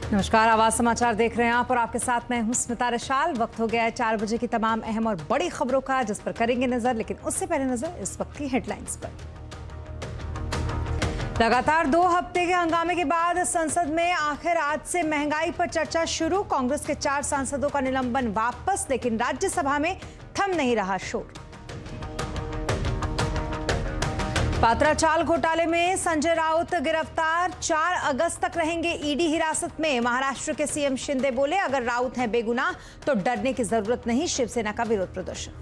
नमस्कार, आवाज समाचार देख रहे हैं आप और आपके साथ मैं हूं स्मिता रशाल। वक्त हो गया है 4 बजे की तमाम अहम और बड़ी खबरों का, जिस पर करेंगे नजर, लेकिन उससे पहले नजर इस वक्त की हेडलाइंस पर। लगातार 2 हफ्ते के हंगामे के बाद संसद में आखिर आज से महंगाई पर चर्चा शुरू। कांग्रेस के 4 सांसदों का निलंबन वापस, लेकिन राज्यसभा में थम नहीं रहा शोर। पात्रा चाल घोटाले में संजय राउत गिरफ्तार, 4 अगस्त तक रहेंगे ईडी हिरासत में। महाराष्ट्र के सीएम शिंदे बोले, अगर राउत हैं बेगुनाह तो डरने की जरूरत नहीं। शिवसेना का विरोध प्रदर्शन।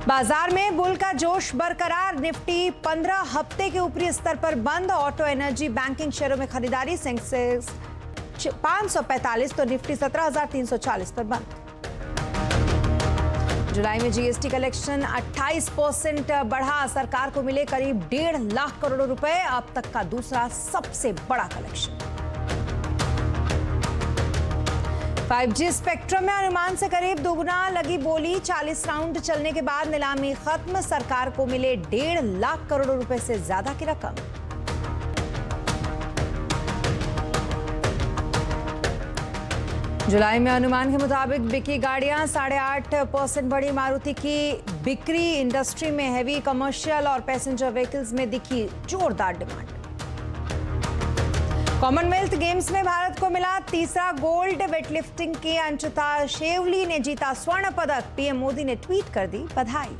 बाजार में बुल का जोश बरकरार, निफ्टी 15 हफ्ते के ऊपरी स्तर पर बंद। ऑटो, एनर्जी, बैंकिंग शेयरों में खरीदारी। सेंसेक्स 545 तो निफ्टी 17,340 पर बंद। जुलाई में जीएसटी कलेक्शन 28% बढ़ा, सरकार को मिले करीब 1.5 लाख करोड़ रुपए, अब तक का दूसरा सबसे बड़ा कलेक्शन। 5G स्पेक्ट्रम में अनुमान से करीब दोगुना लगी बोली, 40 राउंड चलने के बाद नीलामी खत्म, सरकार को मिले 1.5 लाख करोड़ रुपए से ज्यादा की रकम। जुलाई में अनुमान के मुताबिक बिकी गाड़ियां 8.5% बढ़ी, मारुति की बिक्री। इंडस्ट्री में हैवी कमर्शियल और पैसेंजर व्हीकल्स में दिखी जोरदार डिमांड। कॉमनवेल्थ गेम्स में भारत को मिला तीसरा गोल्ड। वेटलिफ्टिंग के अंशिता शेवली ने जीता स्वर्ण पदक, पीएम मोदी ने ट्वीट कर दी बधाई।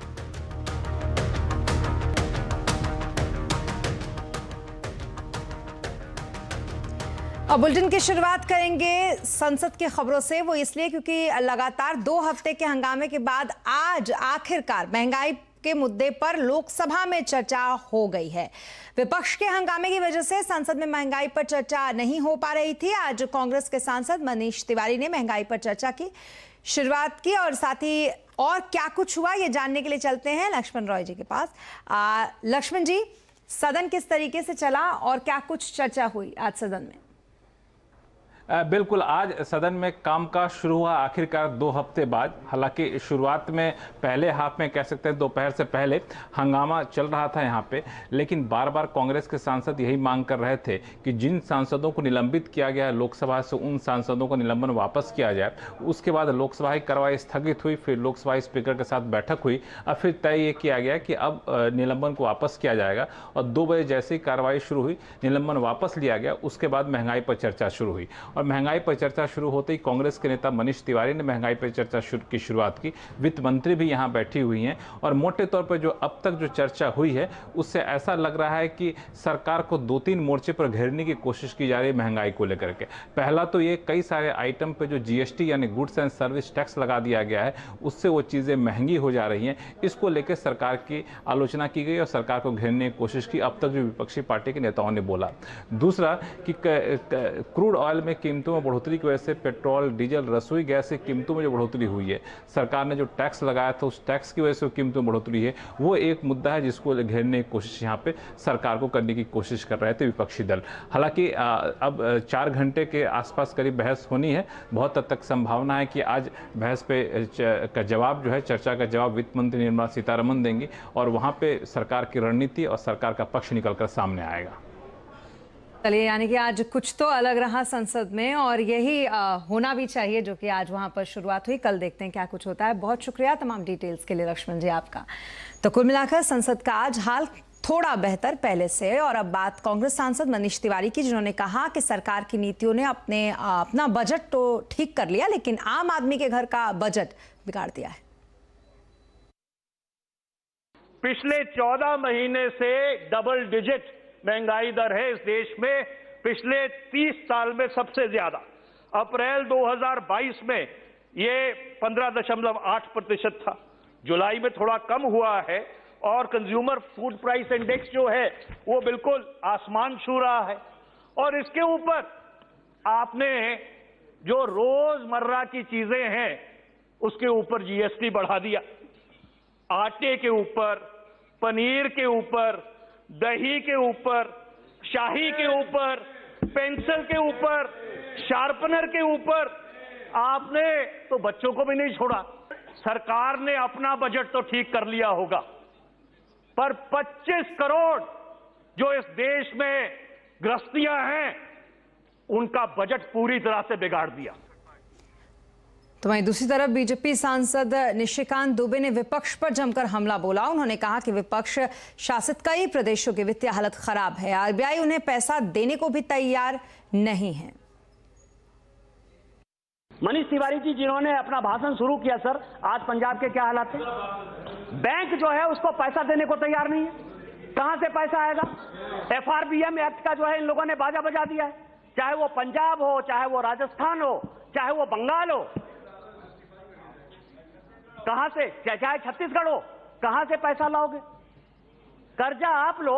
अब बुलेटिन की शुरुआत करेंगे संसद की खबरों से। वो इसलिए क्योंकि लगातार 2 हफ्ते के हंगामे के बाद आज आखिरकार महंगाई के मुद्दे पर लोकसभा में चर्चा हो गई है। विपक्ष के हंगामे की वजह से संसद में महंगाई पर चर्चा नहीं हो पा रही थी। आज कांग्रेस के सांसद मनीष तिवारी ने महंगाई पर चर्चा की शुरुआत की, और साथ ही और क्या कुछ हुआ ये जानने के लिए चलते हैं लक्ष्मण रॉय जी के पास। लक्ष्मण जी, सदन किस तरीके से चला और क्या कुछ चर्चा हुई आज सदन में? बिल्कुल, आज सदन में कामकाज शुरू हुआ आखिरकार 2 हफ्ते बाद। हालांकि शुरुआत में पहले हाफ में कह सकते हैं दोपहर से पहले हंगामा चल रहा था यहाँ पे, लेकिन बार बार कांग्रेस के सांसद यही मांग कर रहे थे कि जिन सांसदों को निलंबित किया गया है लोकसभा से, उन सांसदों को निलंबन वापस किया जाए। उसके बाद लोकसभा की कार्रवाई स्थगित हुई, फिर लोकसभा स्पीकर के साथ बैठक हुई, और फिर तय ये किया गया कि अब निलंबन को वापस किया जाएगा। और 2 बजे जैसे ही कार्रवाई शुरू हुई, निलंबन वापस लिया गया। उसके बाद महंगाई पर चर्चा शुरू हुई, और महंगाई पर चर्चा शुरू होते ही कांग्रेस के नेता मनीष तिवारी ने महंगाई पर चर्चा की शुरुआत की। वित्त मंत्री भी यहां बैठी हुई हैं, और मोटे तौर पर जो अब तक जो चर्चा हुई है उससे ऐसा लग रहा है कि सरकार को 2-3 मोर्चे पर घेरने की कोशिश की जा रही है महंगाई को लेकर के। पहला तो ये कई सारे आइटम पे जो जीएसटी यानी गुड्स एंड सर्विस टैक्स लगा दिया गया है, उससे वो चीज़ें महंगी हो जा रही हैं। इसको लेकर सरकार की आलोचना की गई और सरकार को घेरने की कोशिश की, अब तक जो विपक्षी पार्टी के नेताओं ने बोला। दूसरा कि क्रूड ऑयल में कीमतों में बढ़ोतरी की वजह से पेट्रोल, डीजल, रसोई गैस की कीमतों में जो बढ़ोतरी हुई है, सरकार ने जो टैक्स लगाया था उस टैक्स की वजह से कीमतों में बढ़ोतरी है, वो एक मुद्दा है जिसको घेरने की कोशिश यहाँ पे सरकार को करने की कोशिश कर रहे थे विपक्षी दल। हालांकि अब 4 घंटे के आसपास करीब बहस होनी है। बहुत हद तक संभावना है कि आज बहस पे का जवाब जो है, चर्चा का जवाब वित्त मंत्री निर्मला सीतारमण देंगी, और वहाँ पे सरकार की रणनीति और सरकार का पक्ष निकलकर सामने आएगा। चलिए, यानी कि आज कुछ तो अलग रहा संसद में, और यही होना भी चाहिए जो कि आज वहां पर शुरुआत हुई। कल देखते हैं क्या कुछ होता है। बहुत शुक्रिया तमाम डिटेल्स के लिए लक्ष्मण जी आपका। तो कुल मिलाकर संसद का आज हाल थोड़ा बेहतर पहले से। और अब बात कांग्रेस सांसद मनीष तिवारी की, जिन्होंने कहा कि सरकार की नीतियों ने अपना बजट तो ठीक कर लिया, लेकिन आम आदमी के घर का बजट बिगाड़ दिया है। पिछले 14 महीने से डबल डिजिट महंगाई दर है इस देश में, पिछले 30 साल में सबसे ज्यादा। अप्रैल 2022 में ये 15.8% था, जुलाई में थोड़ा कम हुआ है, और कंज्यूमर फूड प्राइस इंडेक्स जो है वो बिल्कुल आसमान छू रहा है। और इसके ऊपर आपने जो रोजमर्रा की चीजें हैं उसके ऊपर जीएसटी बढ़ा दिया। आटे के ऊपर, पनीर के ऊपर, दही के ऊपर, शाही के ऊपर, पेंसिल के ऊपर, शार्पनर के ऊपर, आपने तो बच्चों को भी नहीं छोड़ा। सरकार ने अपना बजट तो ठीक कर लिया होगा, पर 25 करोड़ जो इस देश में गृहस्थियां हैं, उनका बजट पूरी तरह से बिगाड़ दिया। तो वहीं दूसरी तरफ बीजेपी सांसद निशिकांत दुबे ने विपक्ष पर जमकर हमला बोला। उन्होंने कहा कि विपक्ष शासित कई प्रदेशों की वित्तीय हालत खराब है, आरबीआई उन्हें पैसा देने को भी तैयार नहीं है। मनीष तिवारी जी जिन्होंने अपना भाषण शुरू किया, सर आज पंजाब के क्या हालात है? बैंक जो है उसको पैसा देने को तैयार नहीं है। कहां से पैसा आएगा? एफआरबीएम एक्ट का जो है इन लोगों ने बाजा बजा दिया है, चाहे वो पंजाब हो, चाहे वो राजस्थान हो, चाहे वो बंगाल हो। कहां से, चाहे छत्तीसगढ़ हो, कहां से पैसा लाओगे? कर्जा आप लो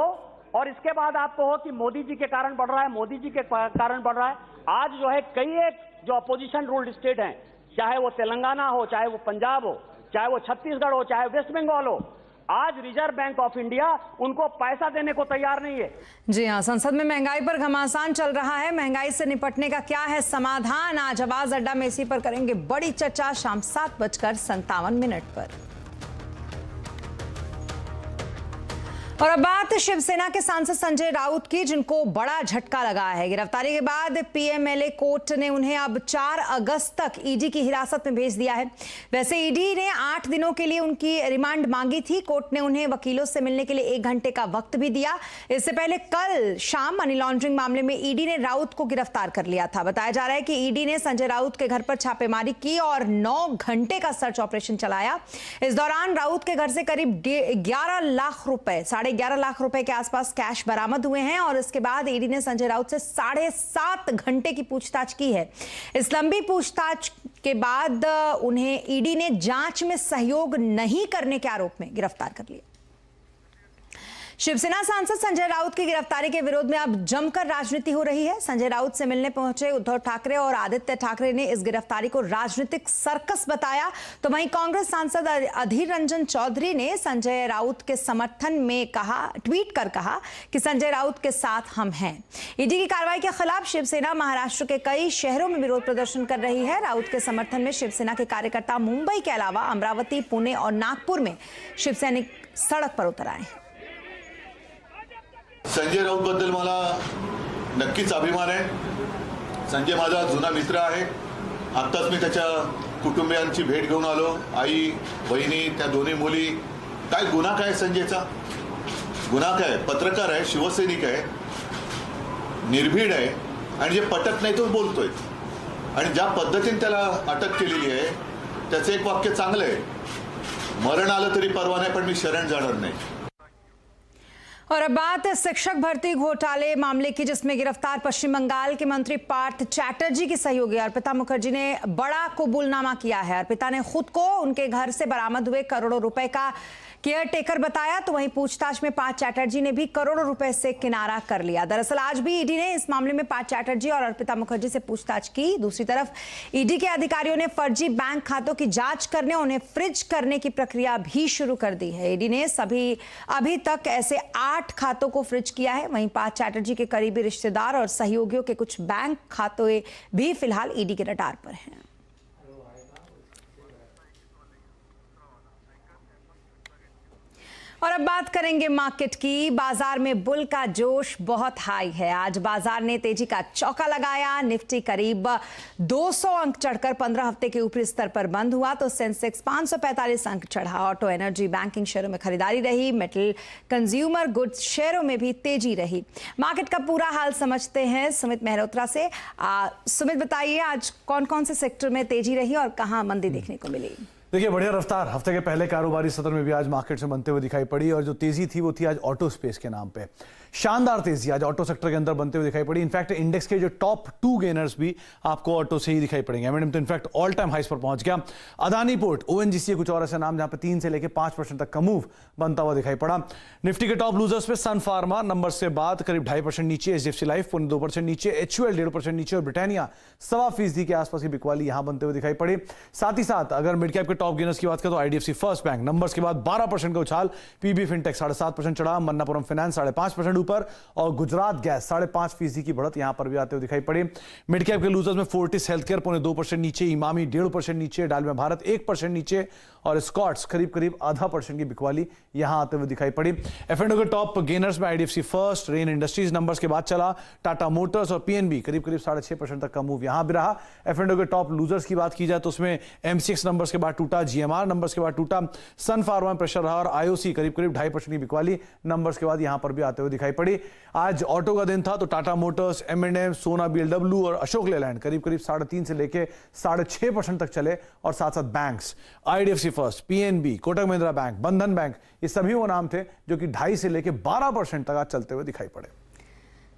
और इसके बाद आप कहो कि मोदी जी के कारण बढ़ रहा है, मोदी जी के कारण बढ़ रहा है। आज जो है कई एक जो अपोजिशन रूल्ड स्टेट हैं, चाहे वो तेलंगाना हो, चाहे वो पंजाब हो, चाहे वो छत्तीसगढ़ हो, चाहे वेस्ट बंगाल हो, आज रिजर्व बैंक ऑफ इंडिया उनको पैसा देने को तैयार नहीं है। जी हां, संसद में महंगाई पर घमासान चल रहा है। महंगाई से निपटने का क्या है समाधान? आज आवाज अड्डा में इसी पर करेंगे बड़ी चर्चा शाम 7:57 पर। और अब बात शिवसेना के सांसद संजय राउत की, जिनको बड़ा झटका लगा है। गिरफ्तारी के बाद पीएमएलए कोर्ट ने उन्हें अब 4 अगस्त तक ईडी की हिरासत में भेज दिया है। वैसे ईडी ने 8 दिनों के लिए उनकी रिमांड मांगी थी। कोर्ट ने उन्हें वकीलों से मिलने के लिए 1 घंटे का वक्त भी दिया। इससे पहले कल शाम मनी लॉन्ड्रिंग मामले में ईडी ने राउत को गिरफ्तार कर लिया था। बताया जा रहा है कि ईडी ने संजय राउत के घर पर छापेमारी की और 9 घंटे का सर्च ऑपरेशन चलाया। इस दौरान राउत के घर से करीब 11 लाख रुपए, 11.5 लाख रुपए के आसपास कैश बरामद हुए हैं। और इसके बाद ईडी ने संजय राउत से 7.5 घंटे की पूछताछ की है। इस लंबी पूछताछ के बाद उन्हें ईडी ने जांच में सहयोग नहीं करने के आरोप में गिरफ्तार कर लिया। शिवसेना सांसद संजय राउत की गिरफ्तारी के विरोध में अब जमकर राजनीति हो रही है। संजय राउत से मिलने पहुंचे उद्धव ठाकरे और आदित्य ठाकरे ने इस गिरफ्तारी को राजनीतिक सर्कस बताया। तो वहीं कांग्रेस सांसद अधीर रंजन चौधरी ने संजय राउत के समर्थन में ट्वीट कर कहा कि संजय राउत के साथ हम हैं। ईडी की कार्रवाई के खिलाफ शिवसेना महाराष्ट्र के कई शहरों में विरोध प्रदर्शन कर रही है। राउत के समर्थन में शिवसेना के कार्यकर्ता मुंबई के अलावा अमरावती, पुणे और नागपुर में शिवसैनिक सड़क पर उतर आए हैं। संजय राऊत बद्दल मला नक्कीच अभिमान आहे। संजय माझा जुना मित्र आहे। आत्ताच मी त्याच्या कुटुंबियांची भेट घेऊन आलो, आई, बहिणी, त्या दोन्ही मुली। काय गुन्हा काय संजयचा? गुन्हा काय? पत्रकार आहे, शिवसैनिक आहे, निर्भीड आहे आणि जे पटत नाही तो बोलतोय। आणि ज्या पद्धतीने त्याला अटक केलेली आहे त्याचं एक वाक्य चांगलं आहे, मरण आलं तरी परवा नाही पण मी शरण जाणार नाही। और अब बात शिक्षक भर्ती घोटाले मामले की, जिसमें गिरफ्तार पश्चिम बंगाल के मंत्री पार्थ चैटर्जी की सहयोगी अर्पिता मुखर्जी ने बड़ा कबूलनामा किया है। अर्पिता ने खुद को उनके घर से बरामद हुए करोड़ों रुपए का केयर टेकर बताया। तो वहीं पूछताछ में पार्थ चैटर्जी ने भी करोड़ों रुपए से किनारा कर लिया। दरअसल आज भी ईडी ने इस मामले में पार्थ चैटर्जी और अर्पिता मुखर्जी से पूछताछ की। दूसरी तरफ ईडी के अधिकारियों ने फर्जी बैंक खातों की जांच करने, उन्हें फ्रिज करने की प्रक्रिया भी शुरू कर दी है। ईडी ने अभी तक ऐसे 8 खातों को फ्रिज किया है। वहीं पार्थ चैटर्जी के करीबी रिश्तेदार और सहयोगियों के कुछ बैंक खाते भी फिलहाल ईडी के रडार पर हैं। और अब बात करेंगे मार्केट की। बाजार में बुल का जोश बहुत हाई है। आज बाजार ने तेजी का चौका लगाया। निफ्टी करीब 200 अंक चढ़कर 15 हफ्ते के ऊपरी स्तर पर बंद हुआ। तो सेंसेक्स 545 अंक चढ़ा। ऑटो, एनर्जी, बैंकिंग शेयरों में खरीदारी रही। मेटल, कंज्यूमर गुड्स शेयरों में भी तेजी रही। मार्केट का पूरा हाल समझते हैं सुमित मेहरोत्रा से। सुमित, बताइए आज कौन कौन से सेक्टर में तेजी रही और कहां मंदी देखने को मिली? देखिए, बढ़िया रफ्तार हफ्ते के पहले कारोबारी सत्र में भी आज मार्केट से बनते हुए दिखाई पड़ी। और जो तेजी थी वो थी आज ऑटो स्पेस के नाम पे। शानदार तेजी आज ऑटो सेक्टर के अंदर बनते हुए दिखाई पड़ी। इनफैक्ट इंडेक्स के जो टॉप 2 गेनर्स भी आपको ऑटो से ही दिखाई पड़ेंगे। एमएनएम तो इनफैक्ट ऑल टाइम हाइस पर पहुंच गया। अदानी पोर्ट, ओएनजीसी, कुछ और ऐसे नाम जहां पे 3 से लेकर 5% तक का मूव बनता हुआ दिखाई पड़ा। निफ्टी के टॉप लूजर्स पे सन फार्मा नंबर से बाद करीब 2.5% नीचे, एचडीएफसी लाइफ 2% नीचे, एचयूएल 1.5% नीचे और ब्रिटानिया 1.25% के आसपास की बिकवाली यहां बनते हुए दिखाई पड़ी। साथ ही साथ अगर मिड कैप के टॉप गेनर्स की बात करें तो आईडीएफसी फर्स्ट बैंक नंबर्स के बाद 12% का उछाल, पीबी फिनटेक 7.5% चढ़ा, मन्नापुरम फाइनेंस 5.5% ऊपर और गुजरात गैस 5.5% की बढ़त यहां पर भी आते हुए दिखाई पड़ी। मिड कैप के लूजर्स में फोर्टिस हेल्थकेयर 0.2% नीचे, इमामी 1.5% नीचे, डालमिया भारत 1% नीचे और स्कॉट्स करीब 0.5% की बिकवाली यहां आते हुए दिखाई पड़ी। एफ&ओ के टॉप गेनर्स में IDFC first, rain industries numbers के बाद चला, टाटा मोटर्स और पीएनबी करीब 6.5% तक का मूव यहां भी रहा। एफ&ओ के टॉप लूजर्स की बात की जाए तो उसमें एमसीएक्स नंबर्स के बाद टूटा, जीएमआर नंबर्स के बाद टूटा, सन फार्मा में प्रेशर रहा और आईओसी करीब 2.5% की बिकवाली नंबर्स के बाद यहां पर भी आते हुए दिखाई पड़ी। आज ऑटो का दिन था तो टाटा मोटर्स, एम&एम, सोना बीएलडब्ल्यू और अशोक लेलैंड करीब 3.5 से लेकर 6.5% तक चले और साथ साथ banks IDFC first, PNB, Kotak Mahindra bank, बंधन बैंक, ये सभी वो नाम थे जो कि 2.5 से लेकर 12% तक आज चलते हुए दिखाई पड़े।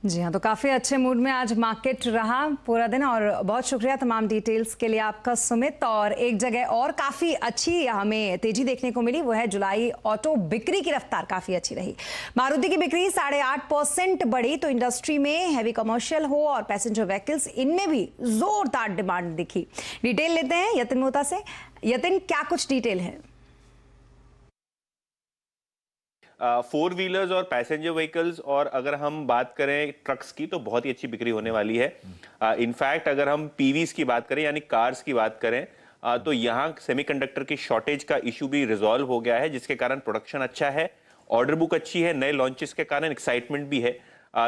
जी हाँ, तो काफ़ी अच्छे मूड में आज मार्केट रहा पूरा दिन और बहुत शुक्रिया तमाम डिटेल्स के लिए आपका सुमित। और एक जगह और काफ़ी अच्छी हमें तेजी देखने को मिली, वो है जुलाई ऑटो बिक्री की रफ्तार काफ़ी अच्छी रही। मारुति की बिक्री 8.5% बढ़ी, तो इंडस्ट्री में हैवी कमर्शियल हो और पैसेंजर व्हीकल्स, इनमें भी जोरदार डिमांड दिखी। डिटेल लेते हैं यतिन मोहता से। यतिन, क्या कुछ डिटेल है? 4 व्हीलर्स और पैसेंजर व्हीकल्स और अगर हम बात करें ट्रक्स की तो बहुत ही अच्छी बिक्री होने वाली है। इनफैक्ट अगर हम पीवीज की बात करें यानी कार्स की बात करें तो यहाँ सेमीकंडक्टर की शॉर्टेज का इशू भी रिजॉल्व हो गया है, जिसके कारण प्रोडक्शन अच्छा है, ऑर्डर बुक अच्छी है, नए लॉन्चेस के कारण एक्साइटमेंट भी है।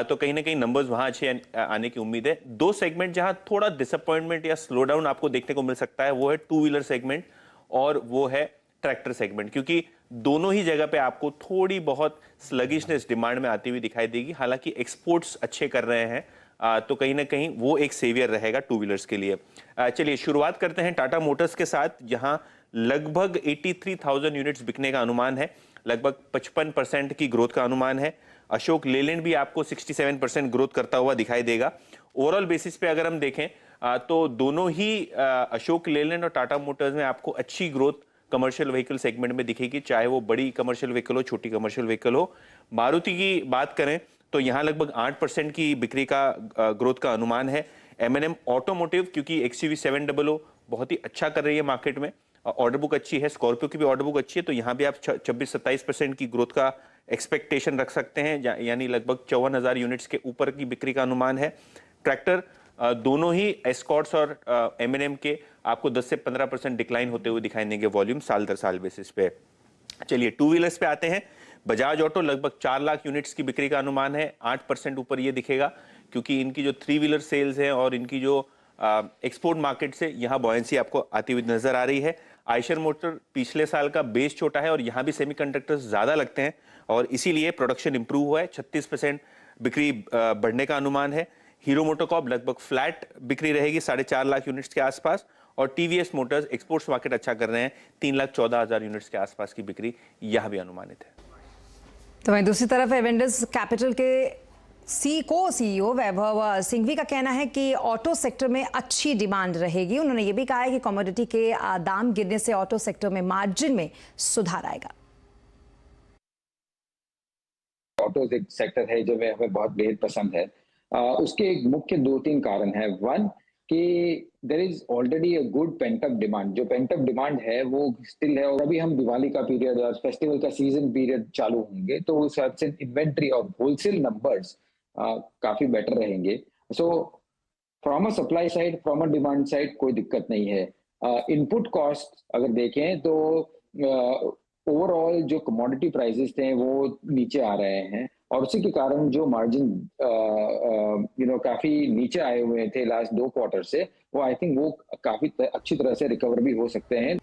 तो कहीं ना कहीं नंबर्स वहां अच्छे आने की उम्मीद है। 2 सेगमेंट जहां थोड़ा डिसअपॉइंटमेंट या स्लो डाउन आपको देखने को मिल सकता है वो है 2 व्हीलर सेगमेंट और वो है ट्रैक्टर सेगमेंट, क्योंकि दोनों ही जगह पे आपको थोड़ी बहुत स्लगिशनेस डिमांड में आती हुई दिखाई देगी। हालांकि एक्सपोर्ट्स अच्छे कर रहे हैं तो कहीं ना कहीं वो एक सेवियर रहेगा 2 व्हीलर्स के लिए। चलिए शुरुआत करते हैं टाटा मोटर्स के साथ, जहां लगभग 83,000 यूनिट्स बिकने का अनुमान है, लगभग 55% की ग्रोथ का अनुमान है। अशोक लेलैंड भी आपको 67% ग्रोथ करता हुआ दिखाई देगा। ओवरऑल बेसिस पे अगर हम देखें तो दोनों ही अशोक लेलैंड और टाटा मोटर्स में आपको अच्छी ग्रोथ कमर्शियल व्हीकल सेगमेंट में दिखेगी, चाहे वो बड़ी कमर्शियल व्हीकल हो, छोटी कमर्शियल व्हीकल हो। मारुति की बात करें तो यहाँ लगभग 8% की बिक्री का ग्रोथ का अनुमान है। एम&एम ऑटोमोटिव, क्योंकि एक्सयूवी 700 बहुत ही अच्छा कर रही है मार्केट में, ऑर्डर बुक अच्छी है, स्कॉर्पियो की भी ऑर्डर बुक अच्छी है, तो यहाँ भी आप 26-27% की ग्रोथ का एक्सपेक्टेशन रख सकते हैं, यानी लगभग 54,000 यूनिट्स के ऊपर की बिक्री का अनुमान है। ट्रैक्टर दोनों ही एस्कॉर्ट्स और एम&एम के आपको 10 से 15% डिक्लाइन होते हुए दिखाई देंगे वॉल्यूम साल दर साल बेसिस पे। चलिए 2 व्हीलर्स पे आते हैं। बजाज ऑटो लगभग 4 लाख यूनिट्स की बिक्री का अनुमान है, 8% ऊपर ये दिखेगा, क्योंकि इनकी जो 3 व्हीलर सेल्स है और इनकी जो एक्सपोर्ट मार्केट से यहाँ बॉयंसी आपको आती हुई नजर आ रही है। आयशर मोटर पिछले साल का बेस छोटा है और यहाँ भी सेमीकंडक्टर्स ज्यादा लगते हैं और इसीलिए प्रोडक्शन इंप्रूव हुआ है, 36% बिक्री बढ़ने का अनुमान है। हीरो मोटोकॉर्प लगभग फ्लैट बिक्री रहेगी 4.5 लाख यूनिट्स के आसपास और टीवीएस मोटर्स एक्सपोर्ट्स मार्केट अच्छा कर रहे हैं, 3,14,000 यूनिट्स के आसपास की बिक्री यहां भी अनुमानित है। तो वहीं दूसरी तरफ एवेंडर्स कैपिटल के सीईओ वैभव सिंघवी का कहना है कि ऑटो सेक्टर में अच्छी डिमांड रहेगी। उन्होंने ये भी कहा है कि कमोडिटी के दाम गिरने से ऑटो सेक्टर में मार्जिन में सुधार आएगा। ऑटो एक सेक्टर है जो हमें बहुत बेहद पसंद है। उसके एक मुख्य 2-3 कारण है। 1 कि there is already a good pent up demand, जो पेंट अप डिमांड है वो स्टिल है और अभी हम दिवाली का पीरियड और फेस्टिवल का सीजन पीरियड चालू होंगे तो उस हिसाब से इन्वेंट्री और होलसेल नंबर्स काफी बेटर रहेंगे। So from a supply side, from a demand side कोई दिक्कत नहीं है। इनपुट कॉस्ट अगर देखें तो ओवरऑल जो कमोडिटी प्राइसेस थे वो नीचे आ रहे हैं और उसी के कारण जो मार्जिन काफी नीचे आए हुए थे लास्ट 2 क्वार्टर से, वो आई थिंक वो काफी अच्छी तरह से रिकवर भी हो सकते हैं।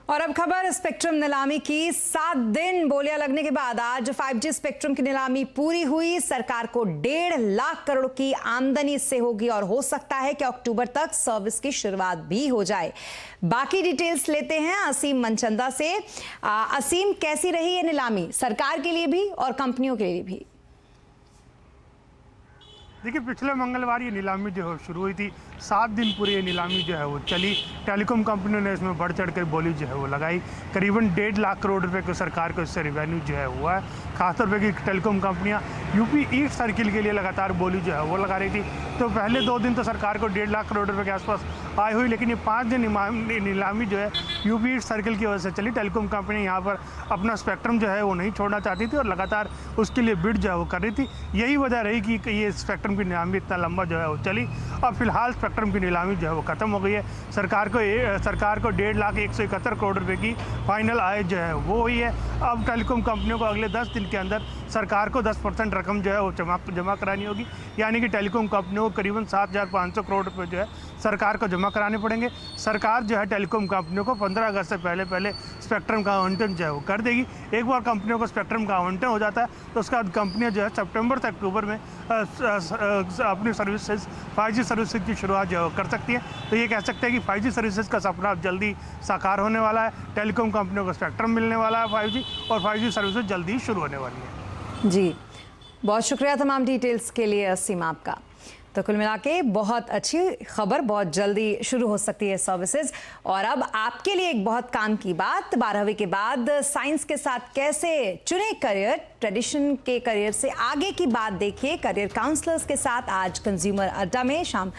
और अब खबर स्पेक्ट्रम नीलामी की। 7 दिन बोलियां लगने के बाद आज 5G स्पेक्ट्रम की नीलामी पूरी हुई। सरकार को 1.5 लाख करोड़ की आमदनी से होगी और हो सकता है कि अक्टूबर तक सर्विस की शुरुआत भी हो जाए। बाकी डिटेल्स लेते हैं असीम मनचंदा से। असीम, कैसी रही ये नीलामी सरकार के लिए भी और कंपनियों के लिए भी? देखिए पिछले मंगलवार ये नीलामी जो है शुरू हुई थी। 7 दिन पूरी ये नीलामी जो है वो चली। टेलीकॉम कंपनियों ने इसमें बढ़ चढ़ कर बोली जो है वो लगाई। करीबन 1.5 लाख करोड़ रुपए को सरकार को इससे रेवेन्यू जो है हुआ है। खासतौर पर कि टेलीकॉम कंपनियां यूपी ईस्ट सर्किल के लिए लगातार बोली जो है वो लगा रही थी। तो पहले 2 दिन तो सरकार को 1.5 लाख करोड़ रुपए के आसपास आय हुई, लेकिन ये 5 दिन नीलामी जो है यूपी ईस्ट सर्किल की वजह से चली। टेलीकॉम कंपनी यहाँ पर अपना स्पेक्ट्रम जो है वो नहीं छोड़ना चाहती थी और लगातार उसके लिए बिड जो है वो कर रही थी। यही वजह रही कि ये स्पेक्ट्रम की नीलामी इतना लंबा जो है वो चली। अब फिलहाल स्पेक्ट्रम की नीलामी जो है वो खत्म हो गई है। सरकार को 1,51,71 करोड़ रुपए की फाइनल आय जो है वो हुई है। अब टेलीकॉम कंपनियों को अगले 10 दिन के अंदर सरकार को 10% रकम जो है वो जमा करानी होगी, यानी कि टेलीकॉम कंपनियों को करीबन 7,500 करोड़ रुपए जो है सरकार को जमा कराने पड़ेंगे। सरकार जो है टेलीकॉम कंपनियों को 15 अगस्त से पहले स्पेक्ट्रम का आवंटन जो है वो कर देगी। एक बार कंपनियों को स्पेक्ट्रम का आवंटन हो जाता है तो उसके बाद कंपनियां जो है सितंबर से अक्टूबर में अपनी सर्विसेज 5G सर्विसेज की शुरुआत जो है वो कर सकती है। तो ये कह सकते हैं कि 5G सर्विसेज का सपना अब जल्दी साकार होने वाला है। टेलीकॉम कंपनियों को स्पेक्ट्रम मिलने वाला है 5G, और 5G सर्विसेज जल्दी ही शुरू होने वाली है। जी, बहुत शुक्रिया तमाम डिटेल्स के लिए असीम आपका। तो कुल मिला के बहुत अच्छी खबर, बहुत जल्दी शुरू हो सकती है सर्विसेज। और अब आपके लिए एक बहुत काम की बात, 12वीं के बाद साइंस के साथ कैसे चुने करियर, ट्रेडिशन के करियर से आगे की बात देखिए करियर काउंसलर्स के साथ आज कंज्यूमर अड्डा में शाम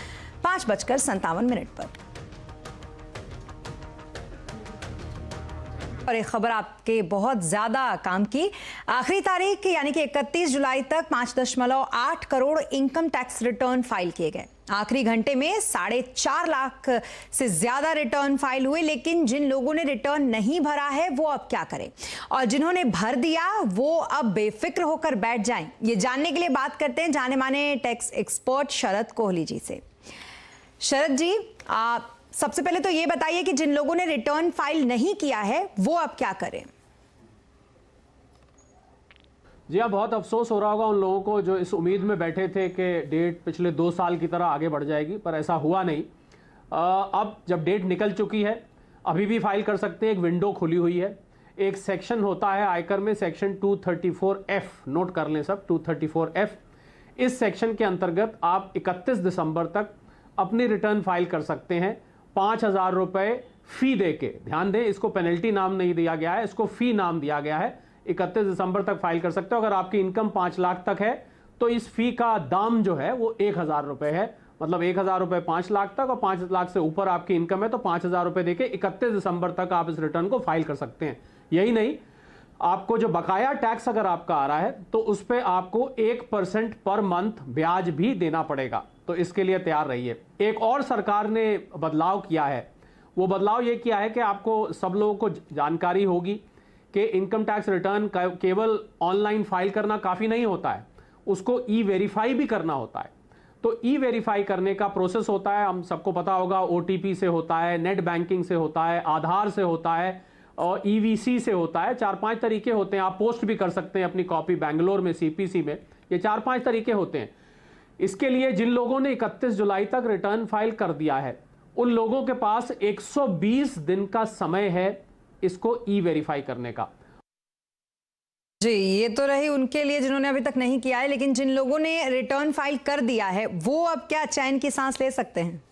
5:57 पर। और एक खबर आपके बहुत ज्यादा काम की, आखिरी तारीख यानी कि 31 जुलाई तक 5.8 crore income tax return file किए गए। आखिरी घंटे में 4.5 लाख से ज्यादा रिटर्न फाइल हुए। लेकिन जिन लोगों ने रिटर्न नहीं भरा है वो अब क्या करें, और जिन्होंने भर दिया वो अब बेफिक्र होकर बैठ जाएं, ये जानने के लिए बात करते हैं जाने माने टैक्स एक्सपर्ट शरद कोहली जी से। शरद जी, सबसे पहले तो ये बताइए कि जिन लोगों ने रिटर्न फाइल नहीं किया है वो अब क्या करें। जी हाँ, बहुत अफसोस हो रहा होगा उन लोगों को जो इस उम्मीद में बैठे थे कि डेट पिछले 2 साल की तरह आगे बढ़ जाएगी, पर ऐसा हुआ नहीं। अब जब डेट निकल चुकी है अभी भी फाइल कर सकते हैं। एक विंडो खुली हुई है। एक सेक्शन होता है आयकर में, सेक्शन 234F, नोट कर लें सब, 234F। इस सेक्शन के अंतर्गत आप 31 दिसंबर तक अपनी रिटर्न फाइल कर सकते हैं 5,000 रुपये फी दे के। ध्यान दें, इसको पेनल्टी नाम नहीं दिया गया है, इसको फी नाम दिया गया है। 31 दिसंबर तक फाइल कर सकते हो। अगर आपकी इनकम 5 लाख तक है तो इस फी का दाम जो है वो 1,000 रुपये है। मतलब 1,000 रुपये 5 लाख तक, और 5 लाख से ऊपर आपकी इनकम है तो 5,000 रुपये देके 31 दिसंबर तक आप इस रिटर्न को फाइल कर सकते हैं। यही नहीं, आपको जो बकाया टैक्स अगर आपका आ रहा है तो उस पर आपको 1% पर मंथ ब्याज भी देना पड़ेगा। तो इसके लिए तैयार रहिए। एक और सरकार ने बदलाव किया है। वो बदलाव ये किया है कि आपको सब लोगों को जानकारी होगी कि इनकम टैक्स रिटर्न केवल ऑनलाइन फाइल करना काफ़ी नहीं होता है, उसको ई-वेरीफाई भी करना होता है। तो ई-वेरीफाई करने का प्रोसेस होता है, हम सबको पता होगा, OTP से होता है, नेट बैंकिंग से होता है, आधार से होता है और EVC से होता है। 4-5 तरीके होते हैं। आप पोस्ट भी कर सकते हैं अपनी कॉपी बेंगलोर में CPC में। ये 4-5 तरीके होते हैं। इसके लिए जिन लोगों ने 31 जुलाई तक रिटर्न फाइल कर दिया है उन लोगों के पास 120 दिन का समय है इसको ई-वेरीफाई करने का। जी, ये तो रही उनके लिए जिन्होंने अभी तक नहीं किया है, लेकिन जिन लोगों ने रिटर्न फाइल कर दिया है वो अब क्या चैन की सांस ले सकते हैं?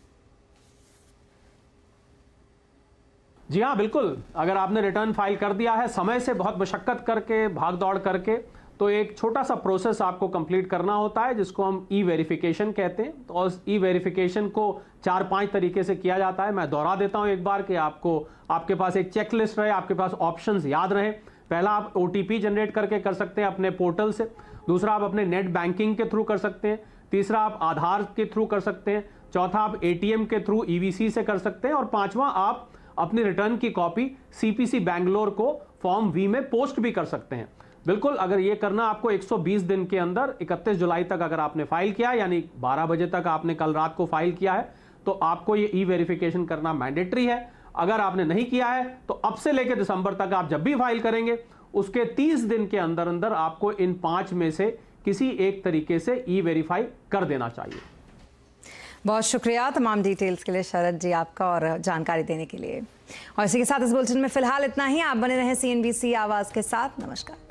जी हाँ, बिल्कुल। अगर आपने रिटर्न फाइल कर दिया है समय से बहुत मशक्कत करके, भाग दौड़ करके, तो एक छोटा सा प्रोसेस आपको कंप्लीट करना होता है जिसको हम ई-वेरिफिकेशन कहते हैं। तो उस ई-वेरिफिकेशन को 4-5 तरीके से किया जाता है। मैं दोहरा देता हूं एक बार कि आपके पास एक चेकलिस्ट रहे, आपके पास ऑप्शंस याद रहे। पहला, आप OTP जनरेट करके कर सकते हैं अपने पोर्टल से। दूसरा, आप अपने नेट बैंकिंग के थ्रू कर सकते हैं। तीसरा, आप आधार के थ्रू कर सकते हैं। चौथा, आप ATM के थ्रू EVC से कर सकते हैं। और पांचवा, आप अपनी रिटर्न की कॉपी CPC बैंगलोर को फॉर्म V में पोस्ट भी कर सकते हैं। बिल्कुल, अगर ये करना आपको 120 दिन के अंदर 31 जुलाई तक अगर आपने फाइल किया, यानी 12 बजे तक आपने कल रात को फाइल किया है, तो आपको ये ई-वेरिफिकेशन करना मैंडेटरी है। अगर आपने नहीं किया है तो अब से लेकर दिसंबर तक आप जब भी फाइल करेंगे उसके 30 दिन के अंदर अंदर आपको इन 5 में से किसी एक तरीके से ई-वेरीफाई कर देना चाहिए। बहुत शुक्रिया तमाम डिटेल्स के लिए शरद जी आपका और जानकारी देने के लिए। और इसी के साथ इस बुलेटिन में फिलहाल इतना ही। आप बने रहें CNBC आवाज के साथ। नमस्कार।